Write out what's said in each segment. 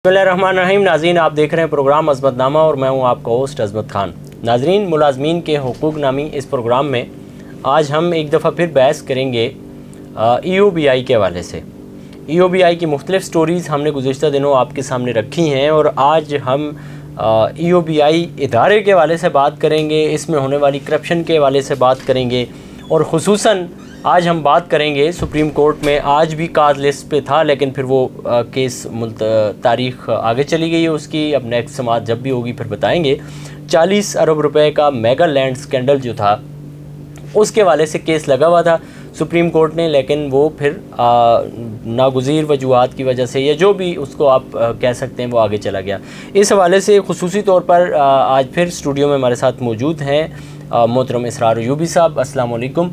बिस्मिल्लाहिर्रहमानिर्रहीम। नाज़रीन, आप देख रहे हैं प्रोग्राम अज़मतनामा और मैं हूं आपका होस्ट अज़मत खान। नाज़रीन, मुलाज़मीन के हुकूक नामी इस प्रोग्राम में आज हम एक दफ़ा फिर बहस करेंगे EOBI के हवाले से। EOBI की मुख्तलिफ़ स्टोरीज़ हमने गुज़िश्ता दिनों आपके सामने रखी हैं और आज हम EOBI इदारे के हवाले से बात करेंगे, इसमें होने वाली करप्शन के हवाले से बात करेंगे और ख़ुसूसन आज हम बात करेंगे सुप्रीम कोर्ट में आज भी काज लिस्ट पे था, लेकिन फिर वो केस तारीख़ आगे चली गई है उसकी। अब नेक्स्ट समात जब भी होगी फिर बताएंगे। 40 अरब रुपए का मेगा लैंड स्कैंडल जो था उसके हवाले से केस लगा हुआ था सुप्रीम कोर्ट ने, लेकिन वो फिर नागुज़ीर वजूहात की वजह से या जो भी उसको आप कह सकते हैं वो आगे चला गया। इस हवाले से खुसूसी तौर पर आज फिर स्टूडियो में हमारे साथ मौजूद हैं मोहतरम इसरार अयूबी साहब। अस्सलाम वालेकुम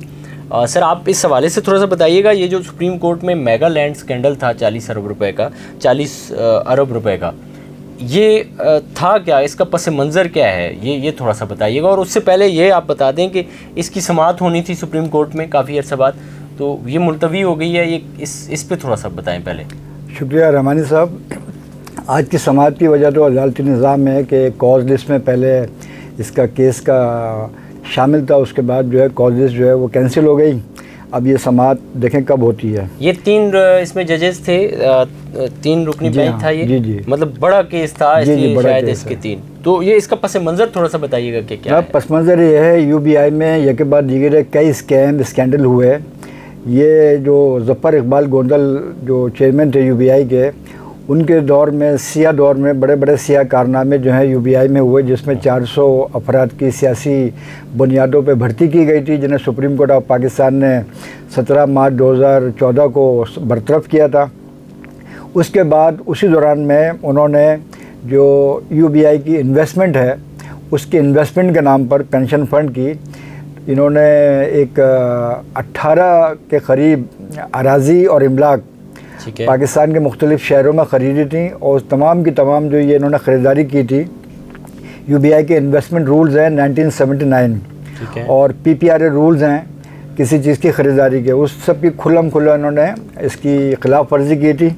सर, आप इस हवाले से थोड़ा सा बताइएगा, ये जो सुप्रीम कोर्ट में मेगा लैंड स्कैंडल था 40 अरब रुपए का, 40 अरब रुपए का, ये था क्या, इसका पस मंज़र क्या है, ये थोड़ा सा बताइएगा। और उससे पहले ये आप बता दें कि इसकी समाअत होनी थी सुप्रीम कोर्ट में काफ़ी अर्सा बाद, तो ये मुलतवी हो गई है, ये इस पे थोड़ा सा बताएं पहले। शुक्रिया रहमानी साहब। आज की समाअत की वजह तो अदालती निज़ाम है कि कॉज लिस्ट में पहले इसका केस का शामिल था, उसके बाद जो है कॉज लिस्ट जो है वो कैंसिल हो गई। अब ये समाअत देखें कब होती है। ये 3 इसमें जजेस थे, 3 रुकनी बेंच था ये। जी, मतलब बड़ा केस था, इसलिए शायद इसके 3। तो ये इसका पस मंज़र थोड़ा सा बताइएगा कि क्या है। पस मंज़र ये है, UBI में एक के बाद दीगर कई स्कैम स्कैंडल हुए। ये जो ज़फ़र इकबाल गोंदल जो चेयरमैन थे UBI के, उनके दौर में सिया दौर में बड़े बड़े सिया कारनामे जो हैं UBI में हुए, जिसमें 400 अफराद की सियासी बुनियादों पे भर्ती की गई थी, जिन्हें सुप्रीम कोर्ट ऑफ पाकिस्तान ने 17 मार्च 2014 को बरतरफ किया था। उसके बाद उसी दौरान में उन्होंने जो UBI की इन्वेस्टमेंट है, उसके इन्वेस्टमेंट के नाम पर पेंशन फ़ंड की इन्होंने एक 18 के करीब अराज़ी और इमलाक पाकिस्तान के मुख्तलिफ़ शहरों में ख़रीदी थी, और तमाम की तमाम जो ये इन्होंने ख़रीदारी की थी, UBI के इन्वेस्टमेंट रूल्स हैं 1979 और PPRA रूल्स हैं किसी चीज़ की ख़रीदारी के, उस सब की खुल्लम खुल्ला इन्होंने इसकी खिलाफ वर्जी की थी।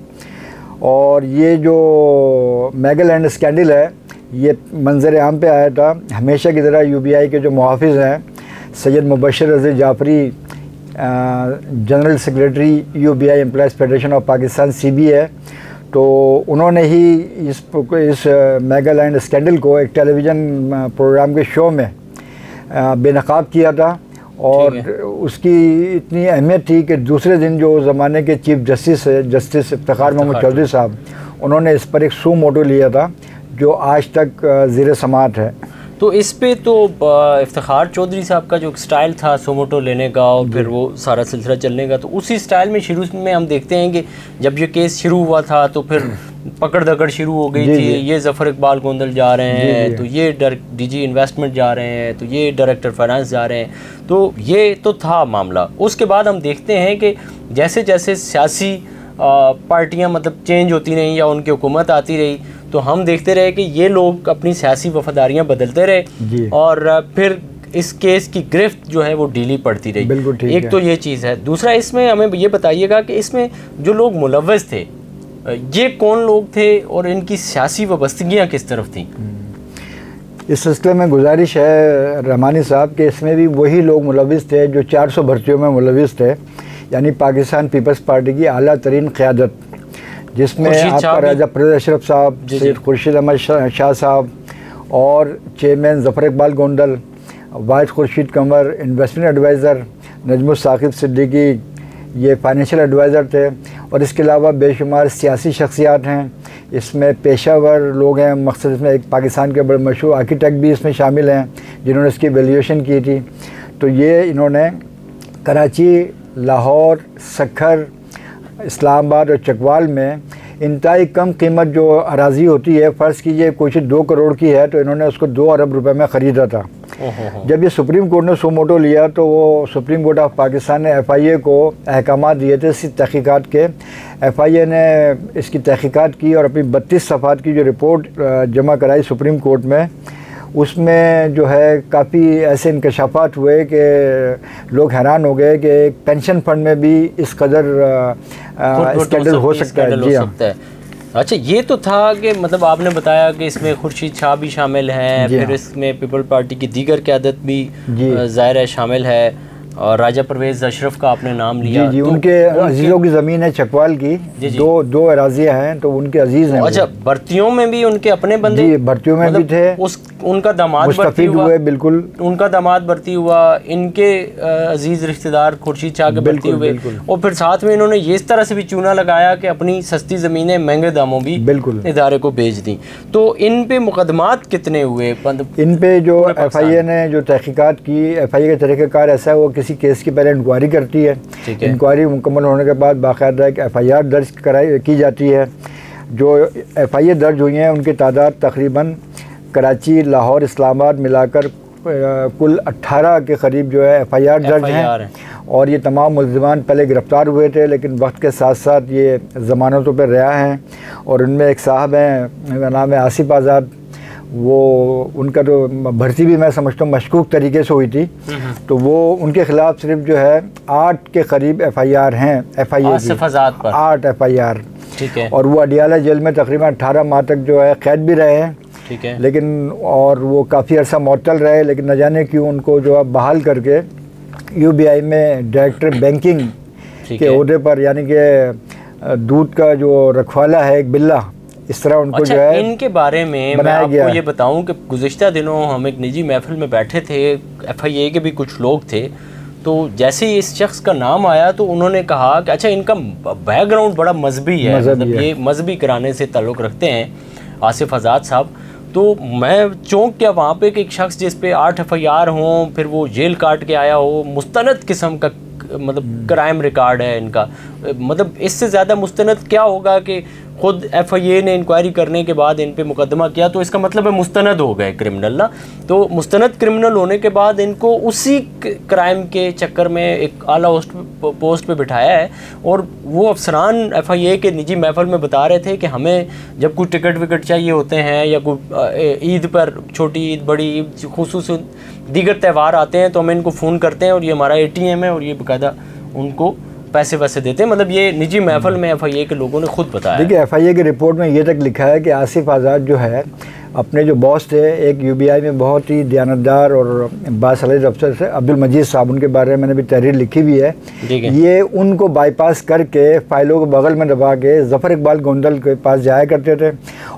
और ये जो मेगा लैंड स्कैंडल है, ये मंजर आम पे आया था। हमेशा की तरह UBI के जो मुहाफ़िज़ हैं Syed Mubashar Razi Jafri, general secretary UBI employees federation of Pakistan CBA है, तो उन्होंने ही इस मेगा लैंड स्कैंडल को एक टेलीविज़न प्रोग्राम के शो में बेनकाब किया था। और उसकी इतनी अहमियत थी कि दूसरे दिन जो ज़माने के चीफ जस्टिस है, जस्टिस इफ्तिखार मोहम्मद चौधरी साहब, उन्होंने इस पर एक सू मोटो लिया था जो आज तक ज़ेर समाअत है। तो इस पे तो इफ्तिखार चौधरी साहब का जो स्टाइल था सोमोटो लेने का और फिर वो सारा सिलसिला चलने का, तो उसी स्टाइल में शुरू में हम देखते हैं कि जब ये केस शुरू हुआ था तो फिर पकड़ दकड़ शुरू हो गई थी। ये ज़फ़र इकबाल गोंदल जा रहे हैं, तो ये DG इन्वेस्टमेंट जा रहे हैं, तो ये डायरेक्टर फाइनेंस जा रहे हैं, तो ये तो था मामला। उसके बाद हम देखते हैं कि जैसे जैसे सियासी पार्टियाँ मतलब चेंज होती रहीं या उनकी हुकूमत आती रही, तो हम देखते रहे कि ये लोग अपनी सियासी वफादारियाँ बदलते रहे और फिर इस केस की गिरफ्त जो है वो ढीली पड़ती रही। बिल्कुल ठीक एक तो ये चीज़ है। दूसरा, इसमें हमें ये बताइएगा कि इसमें जो लोग मुलव्वस थे ये कौन लोग थे और इनकी सियासी वाबस्तगियाँ किस तरफ थीं। इस सिलसिले में गुजारिश है रहमानी साहब कि इसमें भी वही लोग मुलव्वस थे जो 400 भर्तियों में मुलव्वस थे, यानी पाकिस्तान पीपल्स पार्टी की आला तरीन क़यादत, जिसमें आपका राजा परवेज़ अशरफ साहब, सैयद खुर्शीद अहमद शाह साहब और चेयरमैन ज़फ़र इकबाल गोंदल, वाहिद खुर्शीद कंवर इन्वेस्टमेंट एडवाइज़र, नजमुल साकिब सिद्दीकी ये फाइनेंशियल एडवाइज़र थे, और इसके अलावा बेशुमार सियासी शख्सियात हैं, इसमें पेशावर लोग हैं। मकसद इसमें एक पाकिस्तान के बड़े मशहूर आर्किटेक्ट भी इसमें शामिल हैं जिन्होंने इसकी वैल्यूएशन की थी। तो ये इन्होंने कराची, लाहौर, सक्खर, इस्लामाबाद और चकवाल में इंतहाई कम कीमत जो अराज़ी होती है, फ़र्ज़ कीजिए कुछ 2 करोड़ की है, तो इन्होंने उसको 2 अरब रुपए में ख़रीदा था। जब ये सुप्रीम कोर्ट ने सू मोटो लिया तो वो सुप्रीम कोर्ट ऑफ पाकिस्तान ने FIA को अहकामात दिए थे इसकी तहक़ीक़ात के। FIA ने इसकी तहक़ीक़ात की और अपनी 32 सफ़हात की जो रिपोर्ट जमा कराई सुप्रीम कोर्ट में, उसमें जो है काफ़ी ऐसे इंकशाफात हुए कि लोग हैरान हो गए कि एक पेंशन फ़ंड में भी इस कदर स्कैंडल हो सकता है। जी हाँ, अच्छा, ये तो था कि मतलब आपने बताया कि इसमें खुर्शीद शाह भी शामिल हैं, फिर इसमें पीपल पार्टी की दीगर क़यादत भी ज़ाहिर है शामिल है, और राजा परवेज़ अशरफ का आपने नाम लिया। जी, तो उनके अजीज़ों की ज़मीन है चकवाल की, दो अराजियाँ हैं, तो उनके अजीज़ हैं। अच्छा, भर्तियों में भी उनके अपने बंदे? जी, भर्तियों में भी थे। उनका दामाद भर्ती हुआ, बिल्कुल उनका दामाद भर्ती हुआ, इनके अजीज़ रिश्तेदार खुर्शीद शाह के भर्ती हुए, और फिर साथ में इन्होंने ये इस तरह से भी चूना लगाया कि अपनी सस्ती ज़मीनें महंगे दामों भी बिल्कुल इदारे को बेच दी। तो इन पे मुकदमात कितने हुए? इन पे जो FIA ने जो तहकीकात की, FIA का तरीक़ाकार ऐसा है, वो किसी केस की पहले इंक्वायरी करती है, इंक्वायरी मुकम्मल होने के बाद बाकायदा एक FIR दर्ज की जाती है। जो FIA दर्ज हुई हैं उनकी तादाद तकरीबन कराची, लाहौर, इस्लामाबाद मिलाकर कुल 18 के करीब जो है FIR दर्ज हैं, और ये तमाम मुल्ज़िमान पहले गिरफ़्तार हुए थे, लेकिन वक्त के साथ साथ ये ज़मानतों पर रिहा हैं। और उनमें एक साहब हैं, उनका नाम है आसिफ आज़ाद, वो उनका तो भर्ती भी मैं समझता हूँ मशकूक तरीके से हुई थी, तो वो उनके ख़िलाफ़ सिर्फ जो है 8 के करीब FIR हैं, FIA की 8 FIR, ठीक है। और वो अडियाला जेल में तकरीबन 18 माह तक जो है कैद भी रहे हैं, ठीक है, लेकिन और वो काफ़ी अर्सा मुअत्तल रहे, लेकिन न जाने क्यों उनको जो अब बहाल करके UBI में डायरेक्टर बैंकिंग के ओहदे पर, यानी कि दूध का जो रखवाला है एक बिल्ला, इस तरह उनको जो है इनके बारे में मैं आपको ये बताऊं कि गुज़िश्ता दिनों हम एक निजी महफिल में बैठे थे, FIA के भी कुछ लोग थे, तो जैसे ही इस शख्स का नाम आया तो उन्होंने कहा कि अच्छा इनका बैकग्राउंड बड़ा मजहबी है, मतलब ये मजहबी कराने से ताल्लुक़ रखते हैं, आसिफ आज़ाद साहब। तो मैं चौंक गया वहाँ पे कि एक शख्स जिस पे 8 FIR हों, फिर वो जेल काट के आया हो, मुस्तनद किस्म का मतलब क्राइम रिकॉर्ड है इनका, मतलब इससे ज़्यादा मुस्तनद क्या होगा कि ख़ुद FIA ने इंक्वायरी करने के बाद इन पे मुकदमा किया, तो इसका मतलब है मुस्तनद हो गए क्रिमिनल ना। तो मुस्तनद क्रिमिनल होने के बाद इनको उसी क्राइम के चक्कर में एक आला पोस्ट पे बिठाया है, और वो अफसरान FIA के निजी महफिल में बता रहे थे कि हमें जब कोई टिकट विकट चाहिए होते हैं, या कोई ईद पर, छोटी ईद, बड़ी ईद, खुसूस दीगर त्यौहार आते हैं, तो हम इनको फ़ोन करते हैं और ये हमारा ATM है, और ये बाकायदा उनको पैसे वैसे देते हैं। मतलब ये निजी महफिल में FIA के लोगों ने खुद बताया। देखिए, FIA की रिपोर्ट में ये तक लिखा है कि आसिफ आज़ाद जो है अपने जो बॉस थे एक UBI में बहुत ही दयानतदार और बासलीत अफसर से, अब्दुल मजीद साहब, उनके बारे में मैंने भी तहरीर लिखी भी है, ये उनको बाईपास करके फ़ाइलों को बगल में दबा के ज़फ़र इकबाल गोंदल के पास जाया करते थे।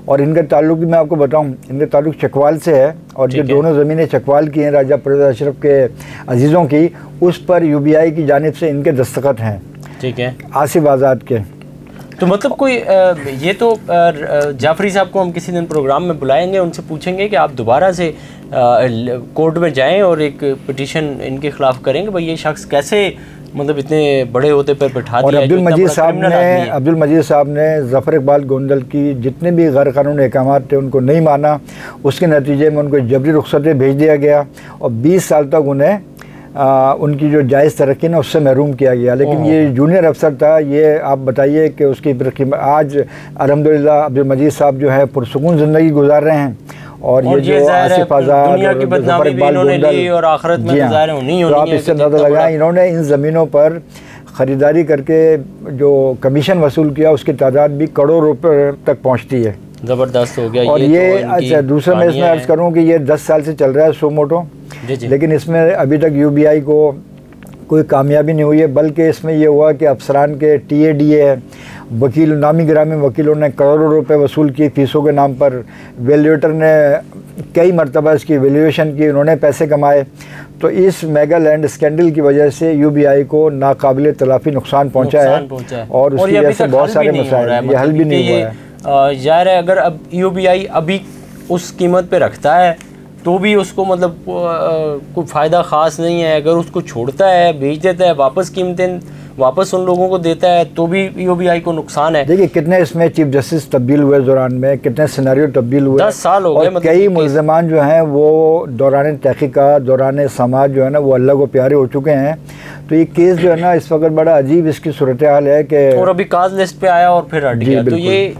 और इनका ताल्लुक़ भी मैं आपको बताऊं, इनका ताल्लुक़ चकवाल से है, और जो दोनों ज़मीनें चकवाल की हैं राजा परवेज़ अशरफ के अजीज़ों की, उस पर UBI की जानिब से इनके दस्तखत हैं, ठीक है, आसिफ आज़ाद के। तो मतलब कोई ये तो जाफरी साहब को हम किसी दिन प्रोग्राम में बुलाएंगे, उनसे पूछेंगे कि आप दोबारा से कोर्ट में जाएं और एक पिटीशन इनके ख़िलाफ़ करेंगे, भाई ये शख्स कैसे मतलब इतने बड़े होते पर बैठा दिया। और अब्दुल मजीद साहब ने ज़फ़र इकबाल गोंदल की जितने भी गैर कानूनी अहकामात थे उनको नहीं माना, उसके नतीजे में उनको जबरी रुख़सतें भेज दिया गया, और 20 साल तक उन्हें उनकी जो जायज़ तरक्की ना उससे महरूम किया गया। लेकिन ये जूनियर अफसर था, ये आप बताइए कि उसकी आज अल्हम्दुलिल्लाह अब्दुल मजीद साहब जो है पुरसुकून ज़िंदगी गुजार रहे हैं, और ये जो आसिफ आज़ाद ज़फ़र इकबाल गोंदल, और आखिरत में तो आप इससे अंदाज़ा लगाएं, इन्होंने इन ज़मीनों पर ख़रीदारी करके जो कमीशन वसूल किया उसकी तादाद भी करोड़ रुपये तक पहुँचती है। ज़बरदस्त हो गया। और ये अच्छा, दूसरा मैं इसमें अर्ज़ करूँ कि ये 10 साल से चल रहा है सो मोटो, लेकिन इसमें अभी तक UBI को कोई कामयाबी नहीं हुई है, बल्कि इसमें ये हुआ कि अफसरान के TADA है, वकील, नामी गिरामी वकीलों ने करोड़ों रुपए वसूल किए फ़ीसों के नाम पर, वैल्यूएटर ने कई मरतबा इसकी वैल्यूएशन की, उन्होंने पैसे कमाए। तो इस मेगा लैंड स्कैंडल की वजह से UBI को नाकाबिल तलाफ़ी नुकसान पहुँचा है, और उसकी वजह से बहुत सारे मसाइल, ये हल भी नहीं हुआ है। ज़ाहिर है अगर अब UBI अभी उस कीमत पे रखता है तो भी उसको मतलब कोई फ़ायदा ख़ास नहीं है, अगर उसको छोड़ता है, बेच देता है, वापस कीमतें वापस उन लोगों को देता है तो भी UBI को नुकसान है। देखिए कितने इसमें चीफ जस्टिस तब्दील हुए दौरान में, कितने सिनेरियो तब्दील हुए, 10 साल हो गए, मतलब कई मुल्ज़िमान जो हैं वो दौरान तहक़ीक़ात, दौरान समाज जो है ना वो अल्लाह को प्यारे हो चुके हैं। तो ये केस जो है ना इस वक्त बड़ा अजीब इसकी सूरत हाल है कि, और अभी काज लिस्ट पे आया और फिर हट गया।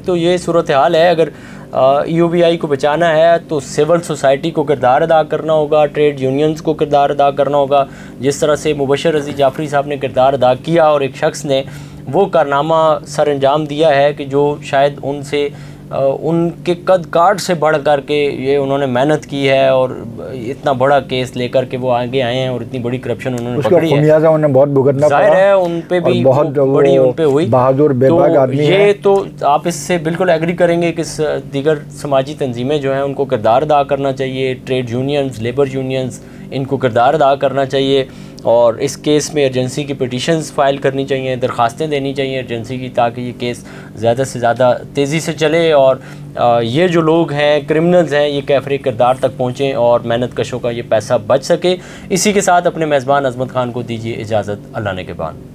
तो ये सूरत हाल है। अगर UBI को बचाना है तो सिविल सोसाइटी को किरदार अदा करना होगा, ट्रेड यूनियंस को किरदार अदा करना होगा, जिस तरह से मुबशर रज़ी जाफरी साहब ने किरदार अदा किया और एक शख्स ने वो कारनामा सर अंजाम दिया है कि जो शायद उनसे उनके कद काठ से बढ़ कर के ये उन्होंने मेहनत की है और इतना बड़ा केस लेकर के वो आगे आए हैं और इतनी बड़ी करप्शन उन्होंने पकड़ी है, खामियाजा उन्हें बहुत भुगतना पड़ा। जाहिर है उन पे भी बहुत बड़ी उन पे हुई। बहादुर बेबाक आदमी है। ये तो आप इससे बिल्कुल एग्री करेंगे कि दीगर समाजी तंजीमें जो हैं उनको किरदार अदा करना चाहिए, ट्रेड यूनियंस, लेबर यूनियंस, इनको किरदार अदा करना चाहिए और इस केस में एजेंसी की पिटिशंस फाइल करनी चाहिए, दरख्वास्तें देनी चाहिए एजेंसी की, ताकि ये केस ज़्यादा से ज़्यादा तेज़ी से चले और ये जो लोग हैं, क्रिमिनल्स हैं, ये कैफरे किरदार तक पहुँचें और मेहनत कशों का ये पैसा बच सके। इसी के साथ अपने मेज़बान अज़मत ख़ान को दीजिए इजाज़त। अल्लाह ने के बाद।